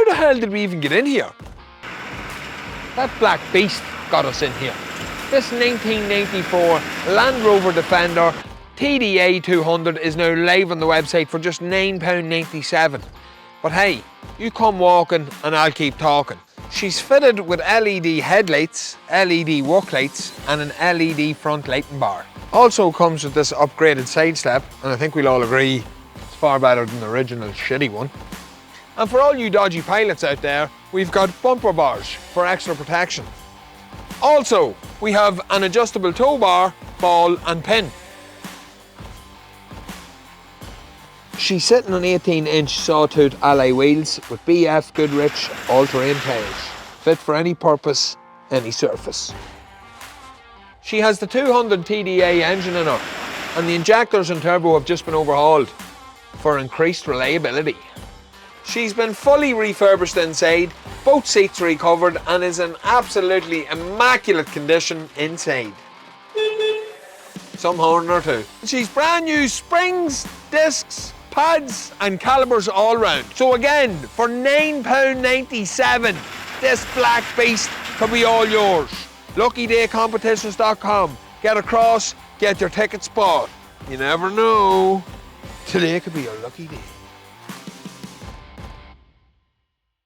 how the hell did we even get in here? That black beast got us in here. This 1994 Land Rover Defender TDA 200 is now live on the website for just £9.97. But hey, you come walking and I'll keep talking. She's fitted with LED headlights, LED work lights and an LED front lighting bar. Also comes with this upgraded side step, and I think we'll all agree it's far better than the original shitty one. And for all you dodgy pilots out there, we've got bumper bars for extra protection. Also, we have an adjustable tow bar, ball and pin. She's sitting on 18-inch sawtooth alloy wheels with BF Goodrich all-terrain tyres, fit for any purpose, any surface. She has the 200 TDA engine in her, and the injectors and turbo have just been overhauled for increased reliability. She's been fully refurbished inside, both seats recovered, and is in absolutely immaculate condition inside. Some horn or two. She's brand new springs, discs, pads and calipers all round. So again, for £9.97, this black beast could be all yours. LuckyDayCompetitions.com. Get across, get your tickets bought. You never know. Today could be your lucky day.